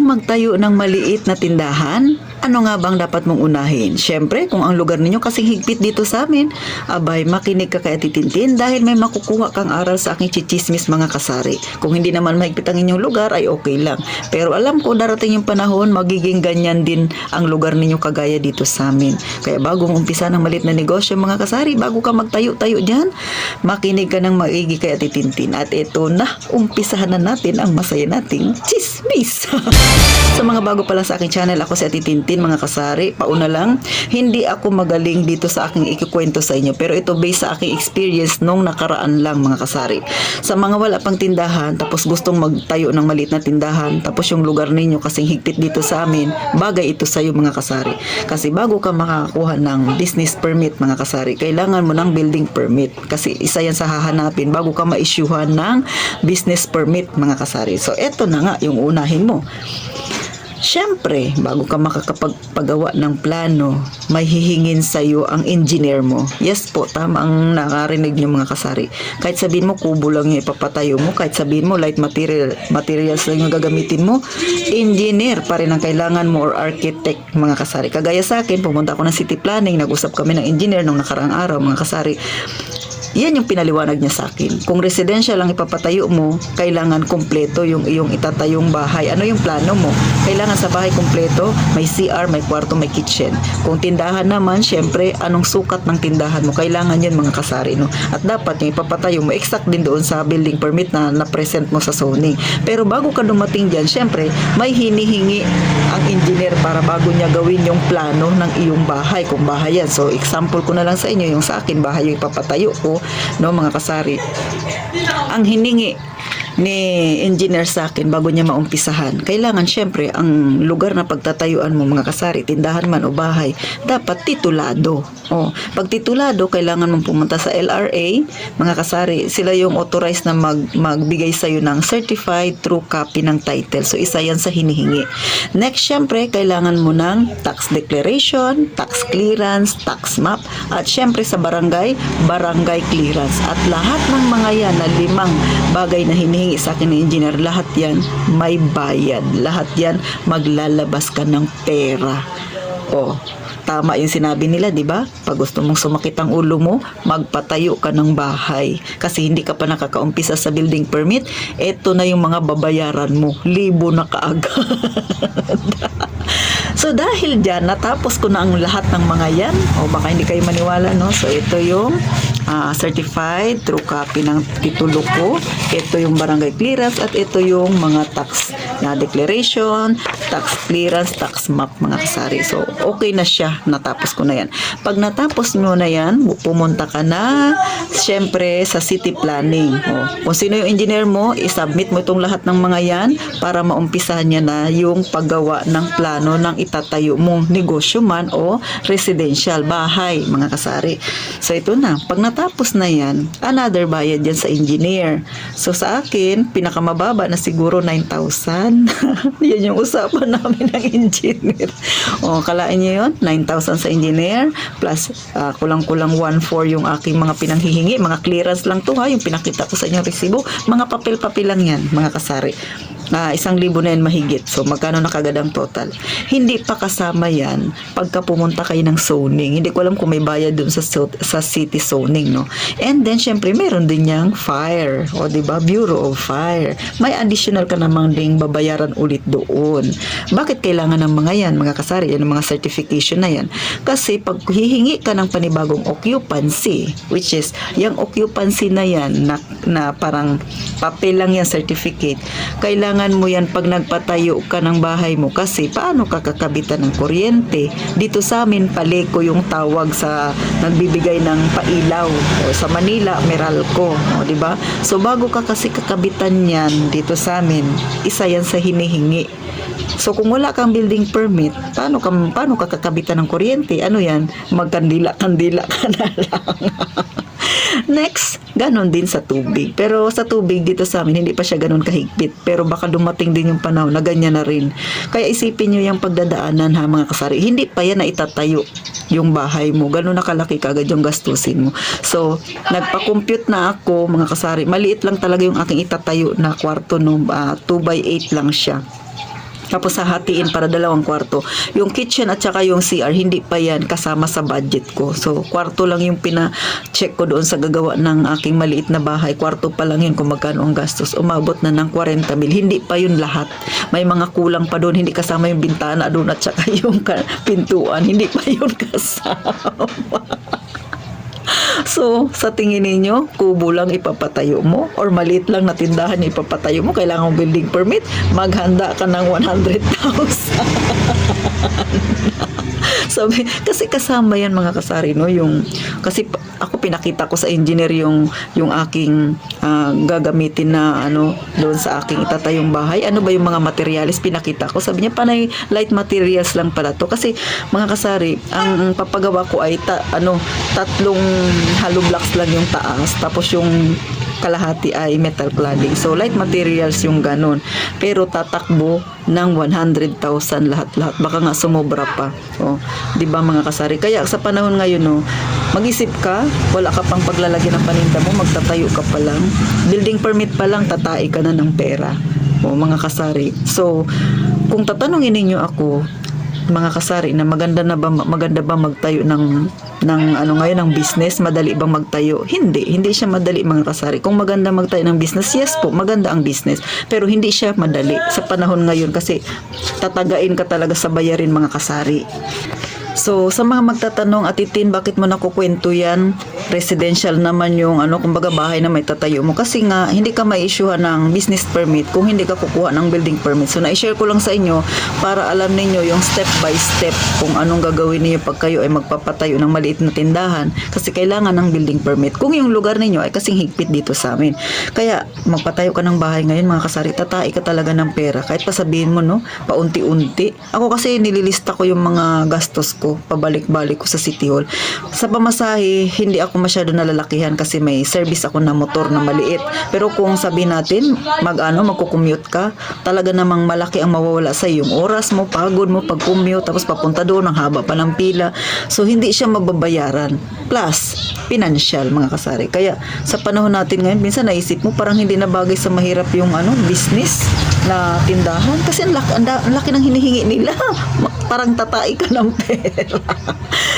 bang magtayo ng maliit na tindahan? Ano nga bang dapat mong unahin? Siyempre, kung ang lugar ninyo kasing higpit dito sa amin, abay, makinig ka kay Ate Tintin dahil may makukuha kang aral sa aking chichismis mga kasari. Kung hindi naman mahigpit ang inyong lugar, ay okay lang. Pero alam ko, darating yung panahon, magiging ganyan din ang lugar ninyo kagaya dito sa amin. Kaya bagong umpisa ng maliit na negosyo mga kasari, bago ka magtayo-tayo dyan, makinig ka ng maigi kay Ate Tintin. At ito na, umpisahan na natin ang masaya nating chismis. Sa mga bago pa lang sa aking channel, ako si Ate Tintin mga kasari. Pauna lang, hindi ako magaling dito sa aking ikikwento sa inyo. Pero ito based sa aking experience nung nakaraan lang mga kasari. Sa mga wala pang tindahan, tapos gustong magtayo ng maliit na tindahan, tapos yung lugar ninyo kasing higpit dito sa amin, bagay ito sa iyo mga kasari. Kasi bago ka makakakuha ng business permit mga kasari, kailangan mo ng building permit. Kasi isa yan sa hahanapin bago ka ma-issuehan ng business permit mga kasari. So eto na nga yung unahin mo. Siyempre, bago ka makakapagpagawa ng plano, may hihingin sa iyo ang engineer mo. Yes po, tama ang nakarinig niyo mga kasari. Kahit sabihin mo kubo lang yung ipapatayo mo, kahit sabihin mo light materials lang yung gagamitin mo, engineer pa rin ang kailangan mo or architect mga kasari. Kagaya sa akin, pumunta ako ng city planning, nag-usap kami ng engineer nung nakaraang araw mga kasari. Yan yung pinaliwanag niya sa akin. Kung residential lang ipapatayo mo, kailangan kumpleto yung iyong itatayong bahay. Ano yung plano mo? Kailangan sa bahay kumpleto, may CR, may kwarto, may kitchen. Kung tindahan naman, syempre, anong sukat ng tindahan mo? Kailangan yun mga kasari, no? At dapat yung ipapatayo mo, exact din doon sa building permit na na-present mo sa zoning. Pero bago ka dumating dyan, syempre, may hinihingi ang engineer para bago niya gawin yung plano ng iyong bahay. Kung bahay yan. So, example ko na lang sa inyo, yung sa akin, bahay yung ipapatayo ko, no mga kasari, ang hiningi ni engineer sa akin bago niya maumpisahan, kailangan syempre ang lugar na pagtatayuan mo mga kasari, tindahan man o bahay, dapat titulado. Pag titulado, kailangan mong pumunta sa LRA mga kasari, sila yung authorized na magbigay sa iyo ng certified true copy ng title. So isa yan sa hinihingi. Next, syempre kailangan mo ng tax declaration, tax clearance, tax map, at syempre sa barangay clearance. At lahat ng mga yan na 5 bagay na hinihingi sa akin ng engineer, lahat yan may bayad. Lahat yan maglalabas ka ng pera. Tama yung sinabi nila, di ba? Pag gusto mong sumakit ang ulo mo, magpatayo ka ng bahay. Kasi hindi ka pa nakakaumpisa sa building permit, eto na yung mga babayaran mo. Libo na kaagad. So dahil dyan, natapos ko na ang lahat ng mga yan. Baka hindi kayo maniwala, no? So ito yung certified true copy ng titulo ko. Ito yung barangay clearance at ito yung mga tax na declaration, tax clearance, tax map mga kasari. So okay na siya, natapos ko na yan. Pag natapos mo na yan, pumunta ka na syempre sa city planning. Kung sino yung engineer mo, isubmit mo itong lahat ng mga yan para maumpisahan niya na yung paggawa ng plano ng itatayo mong negosyo man o residential bahay mga kasari. So ito na, pag natapos na yan, another bayad yan sa engineer. So sa akin, pinakamababa na siguro 9,000. Yan yung usapan namin ng engineer. Kalain niyo yun, 9,000 sa engineer plus kulang-kulang 1,400 yung aking mga pinanghihingi. Mga clearance lang to ha, yung pinakita ko sa inyong resibo. Mga papel-papel lang yan mga kasari. 1,000 na yan mahigit. So magkano na kagad ang total? Hindi pa kasama yan pagka pumunta kayo ng zoning. Hindi ko alam kung may bayad dun sa city zoning, no? And then syempre meron din yang fire, diba? Bureau of Fire. May additional ka namang ding babayaran ulit doon. Bakit kailangan ng mga yan mga kasari? Yan ang mga certification na yan. Kasi pag hihingi ka ng panibagong occupancy, which is yung occupancy na yan na parang papel lang yan, certificate, kailangan mo yan pag nagpatayo ka ng bahay mo. Kasi paano ka kakabitan ng kuryente? Dito sa amin, paleko yung tawag sa nagbibigay ng pailaw. Sa Manila, Meralco. Diba? So bago ka kasi kakabitan yan dito sa amin, isa yan sa hinihingi. So kung wala kang building permit, paano ka kakabitan ng kuryente? Ano yan? Magkandila-kandila ka na lang. Next, ganon din sa tubig. Pero sa tubig dito sa amin, hindi pa siya ganon kahigpit. Pero baka dumating din yung panahon na ganyan na rin. Kaya isipin nyo yung pagdadaanan ha mga kasari. Hindi pa yan na itatayo yung bahay mo. Ganon na kalaki kagad yung gastusin mo. So, nagpa-compute na ako mga kasari. Maliit lang talaga yung aking itatayo na kwarto. 2x8 lang siya. Tapos hahatiin para 2 kwarto. Yung kitchen at saka yung CR, hindi pa yan kasama sa budget ko. So, kwarto lang yung pina-check ko doon sa gagawa ng aking maliit na bahay. Kwarto pa lang yun kung magkano ang gastos. Umabot na ng 40 mil. Hindi pa yun lahat. May mga kulang pa doon. Hindi kasama yung bintana doon at saka yung pintuan. Hindi pa yun kasama. So, sa tingin ninyo, kubo lang ipapatayo mo or maliit lang na tindahan ipapatayo mo, kailangan mo building permit, maghanda ka ng 100,000. Sabi, kasi kasama yan mga kasari, no? Kasi ako pinakita ko sa engineer yung aking gagamitin na doon sa aking itatayong bahay. Ano ba yung mga materials pinakita ko? Sabi niya, panay light materials lang pala to. Kasi mga kasari, ang papagawa ko ay tatlong hollow blocks lang yung taas, tapos yung kalahati ay metal cladding. So, light materials yung ganun. Pero tatakbo ng 100,000 lahat-lahat. Baka nga sumobra pa. O, di ba mga kasari? Kaya sa panahon ngayon, mag-isip ka, wala ka pang paglalagyan ng paninda mo, magtatayo ka pa lang. Building permit pa lang, tatai ka na ng pera. O, mga kasari. So, kung tatanungin ninyo ako, mga kasari, na maganda ba magtayo ng ngayon ng business, madali bang magtayo? Hindi siya madali mga kasari. Kung maganda magtayo ng business, yes po, maganda ang business, pero hindi siya madali sa panahon ngayon kasi tatagain ka talaga sa bayarin mga kasari. So, sa mga magtatanong, Atitin, bakit mo nakukwento yan? Residential naman yung kumbaga bahay na may tatayo mo. Kasi nga, hindi ka ma-issuehan ng business permit kung hindi ka kukuha ng building permit. So, na-share ko lang sa inyo para alam ninyo yung step by step kung anong gagawin niyo pag kayo ay magpapatayo ng maliit na tindahan. Kasi kailangan ng building permit. Kung yung lugar ninyo ay kasing higpit dito sa amin. Kaya, magpatayo ka ng bahay ngayon, mga kasari, tatai ka talaga ng pera. Kahit pa sabihin mo, paunti-unti. Ako kasi nililista ko yung mga gastos ko, pabalik-balik ko sa City Hall. Sa pamasahe, hindi ako masyado nalalakihan kasi may service ako na motor na maliit. Pero kung sabihin natin, magko-commute ka, talaga namang malaki ang mawawala sa iyo. Yung oras mo, pagod mo, pag-commute, tapos papunta doon, ang haba pa ng pila. So, hindi siya mababayaran. Plus, financial, mga kasari. Kaya, sa panahon natin ngayon, minsan naisip mo, parang hindi na bagay sa mahirap yung business na tindahan. Kasi ang laki ng hinihingi nila. Parang tatai ka ng pera.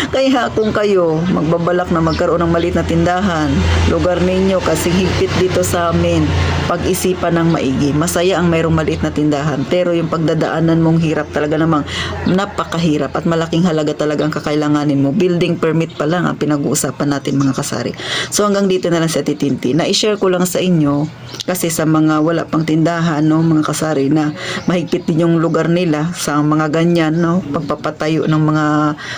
Kaya kung kayo magbabalak na magkaroon ng maliit na tindahan, lugar ninyo kasi higpit dito sa amin, pag-isipan ng maigi. Masaya ang mayroong maliit na tindahan, pero yung pagdadaanan mong hirap talaga namang napakahirap at malaking halaga talaga ang kakailanganin mo. Building permit pa lang ang pinag-uusapan natin mga kasari. So hanggang dito na lang sa Titinti. Na-share ko lang sa inyo kasi sa mga wala pang tindahan, mga kasari na mahigpit din yung lugar nila sa mga ganyan, pagpapatayo ng mga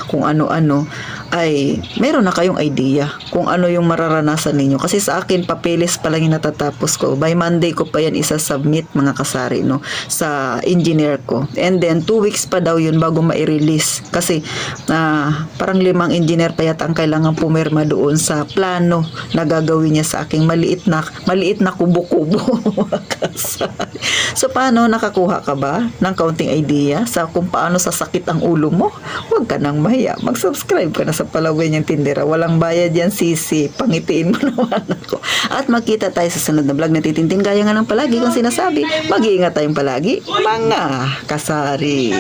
kung ano-ano, ay meron na kayong idea kung ano yung mararanasan ninyo. Kasi sa akin, papeles pa lang yung natatapos ko. By Monday ko pa yan isa-submit mga kasari sa engineer ko. And then 2 weeks pa daw yun bago ma-release. Kasi parang 5 engineer pa yata ang kailangan pumirma doon sa plano na gagawin niya sa aking maliit na kubo-kubo. So paano, nakakuha ka ba ng kaunting idea sa kung paano sasakit ang ulo mo? Huwag ka nang mahiya. Mag-subscribe ka na sa Palawin yung Tindera. Walang bayad yan, sisi. Pangitiin mo naman ako. At magkita tayo sa sunod na vlog na Titintin. Gaya nga ng palagi kong sinasabi, mag-iingat tayong palagi, mga kasari.